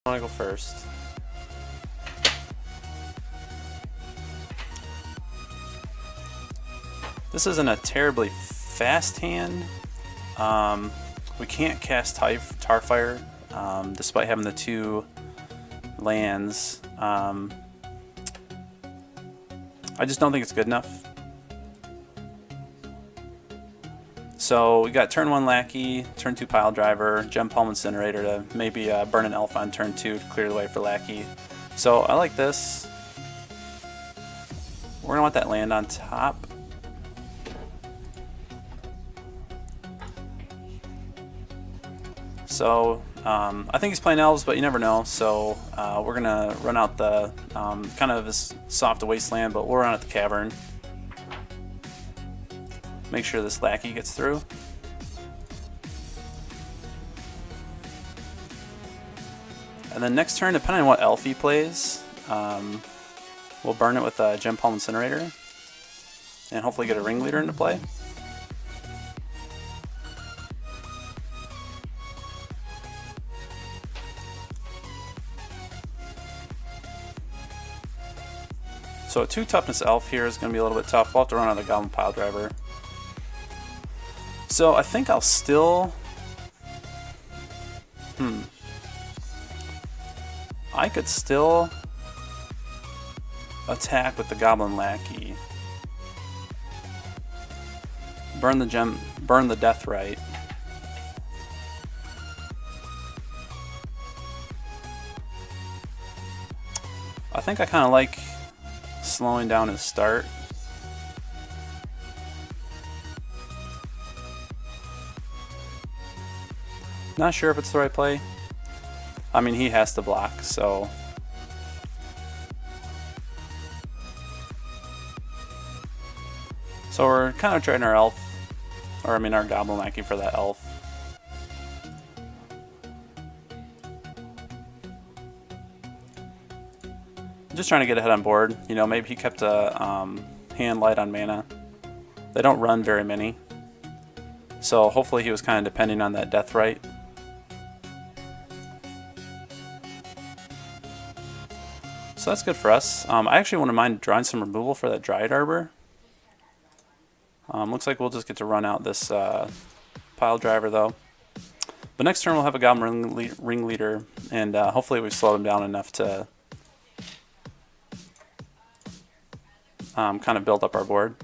want to go first. This isn't a terribly fast hand. We can't cast Tarfire despite having the 2 lands. I just don't think it's good enough. So we got turn 1 Lackey, turn 2 Pile Driver, Gem Palm Incinerator to maybe burn an elf on turn 2 to clear the way for Lackey. So I like this. We're gonna want that land on top. So I think he's playing elves, but you never know. So we're gonna run out the kind of this soft wasteland, but we'll run out the cavern. Make sure this Lackey gets through. And then next turn, depending on what elf he plays, we'll burn it with a Gem Palm Incinerator and hopefully get a Ringleader into play. So a 2 toughness elf here is going to be a little bit tough. We'll have to run out of the Goblin Pile Driver. So I think I'll still... I could still attack with the Goblin Lackey. Burn the Death Right. I think I kind of like slowing down his start. Not sure if it's the right play. I mean, he has to block, so... So we're kind of trading our elf, or I mean our Goblin Lackey for that elf. Just trying to get ahead on board. You know, maybe he kept a hand light on mana. They don't run very many. So hopefully he was kind of depending on that Death Right. So that's good for us. I actually wouldn't mind drawing some removal for that Dryad Arbor. Looks like we'll just get to run out this Pile Driver though. But next turn we'll have a Goblin Ringleader, and hopefully we've slowed him down enough to kind of build up our board.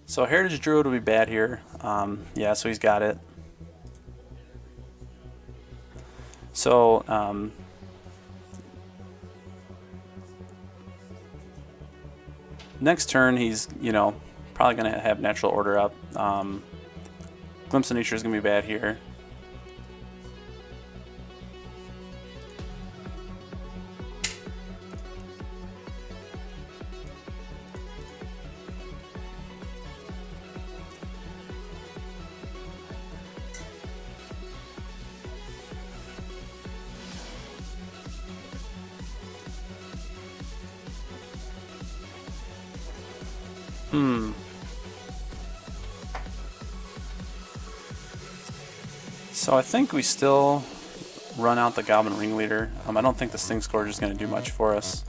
So Heritage Druid would be bad here. Yeah, so he's got it. So next turn he's, you know, probably going to have Natural Order up. Glimpse of Nature is going to be bad here. So I think we still run out the Goblin Ringleader. I don't think the Sting Scourge is going to do much for us.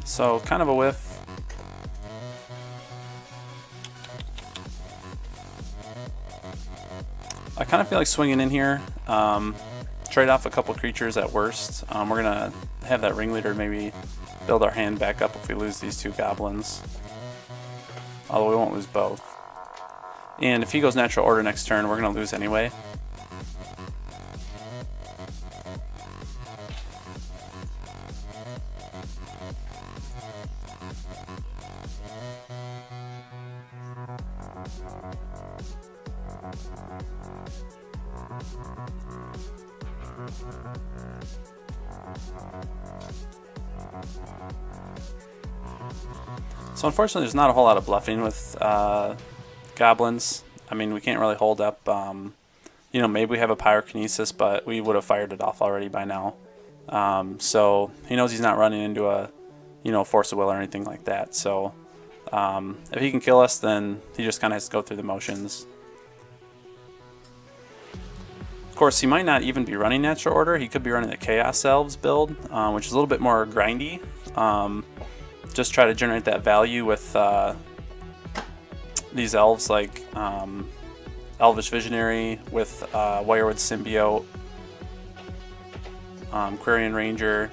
So kind of a whiff. I kind of feel like swinging in here, trade off a couple creatures at worst. We're gonna have that ringleader maybe build our hand back up if we lose these 2 goblins. Although we won't lose both. And if he goes natural order next turn, we're gonna lose anyway. So unfortunately there's not a whole lot of bluffing with goblins. I mean, we can't really hold up, you know, maybe we have a pyrokinesis, but we would have fired it off already by now. So he knows he's not running into a, you know, force of will or anything like that. So if he can kill us, then he just kind of has to go through the motions. Of course, he might not even be running natural order. He could be running the Chaos Elves build, which is a little bit more grindy. Just try to generate that value with these elves like Elvish Visionary with Wirewood Symbiote, Quarian Ranger.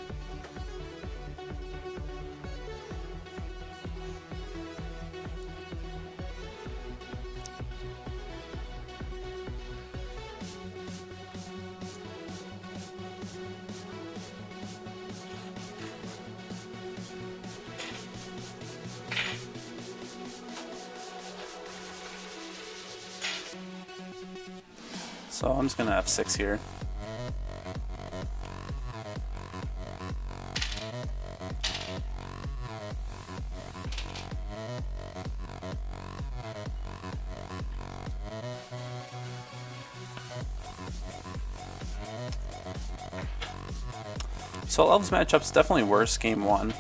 So I'm just gonna F6 here. So Elves matchup's definitely worse game 1.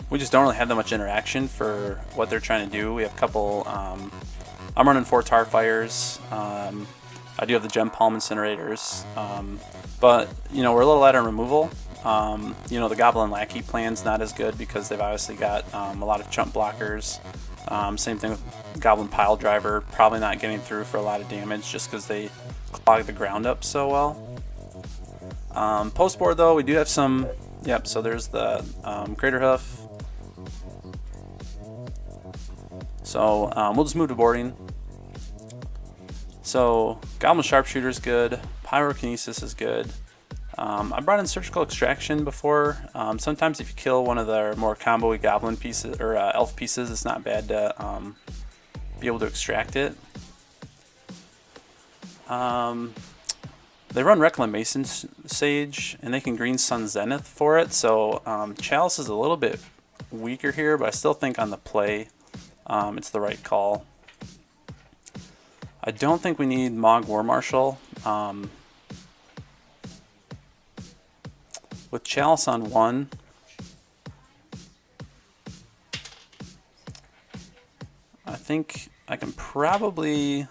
We just don't really have that much interaction for what they're trying to do. We have a couple, I'm running 4 Tar Fires. I do have the Gem Palm Incinerators, but you know, we're a little light on removal. You know, the Goblin Lackey plan's not as good because they've obviously got a lot of chump blockers. Same thing with Goblin Pile Driver, probably not getting through for a lot of damage just because they clog the ground up so well. Post board though, we do have some, yep, so there's the Crater Hoof. So we'll just move to boarding. So Goblin Sharpshooter is good, Pyrokinesis is good. I brought in Surgical Extraction before. Sometimes if you kill one of their more combo-y Goblin pieces or Elf pieces, it's not bad to be able to extract it. They run Reclamation Sage, and they can Green Sun Zenith for it. So Chalice is a little bit weaker here, but I still think on the play it's the right call. I don't think we need Mog War Marshal. With Chalice on 1, I think I can probably...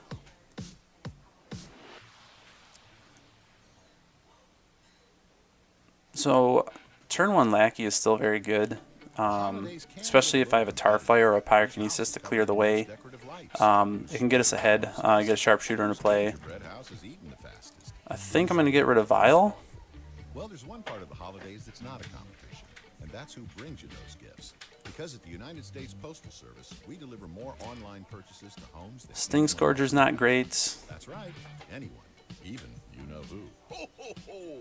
So turn 1 Lackey is still very good, especially if I have a Tarfire or a Pyrokinesis to clear the way. It can get us ahead, get a Sharpshooter into play. I think I'm going to get rid of Vial. Well, there's one part of the holidays that's not a competition, and that's who brings you those gifts. Because at the United States Postal Service, we deliver more online purchases to homes that... Sting Scourger's not great. That's right. Anyone, even you-know-who. Ho, ho, ho!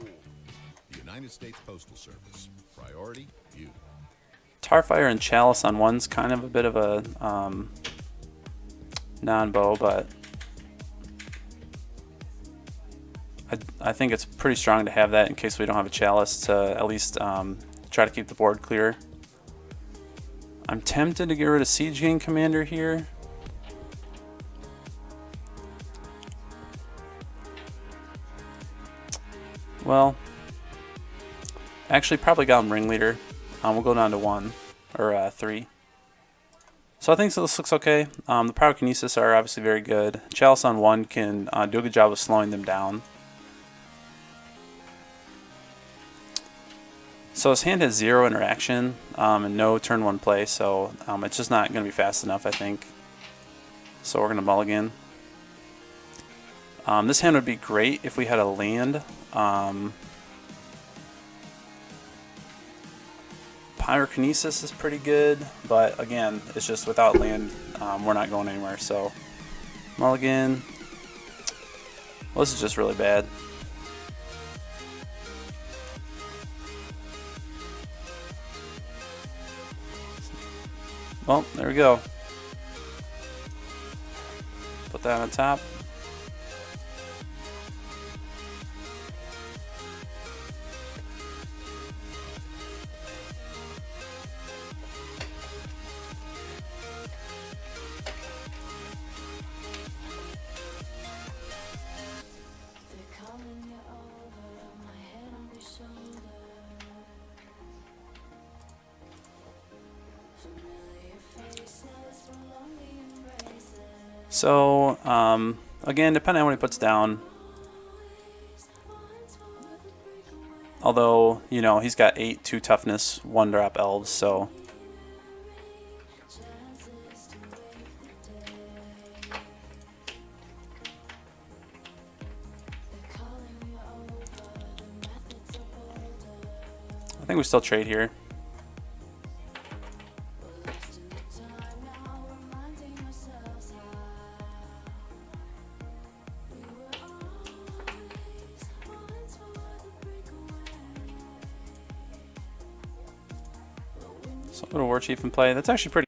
The United States Postal Service. Priority, you. Tarfire and Chalice on 1's kind of a bit of a non-bow, but I think it's pretty strong to have that in case we don't have a Chalice to at least try to keep the board clear. I'm tempted to get rid of Siege Gang Commander here. Well, actually probably Goblin Ringleader. We'll go down to 1 or 3. So I think this looks okay. The Pyrokinesis are obviously very good. Chalice on 1 can do a good job of slowing them down. So his hand has 0 interaction and no turn 1 play, so it's just not going to be fast enough, I think. So we're going to mulligan. This hand would be great if we had a land. Pyrokinesis is pretty good, but again, it's just without land, we're not going anywhere. So mulligan. Well, this is just really bad. Well, there we go. Put that on top. So, again, depending on what he puts down, although, you know, he's got 8 2 toughness, 1-drop elves, so. I think we still trade here. So a little War Chief in play. That's actually pretty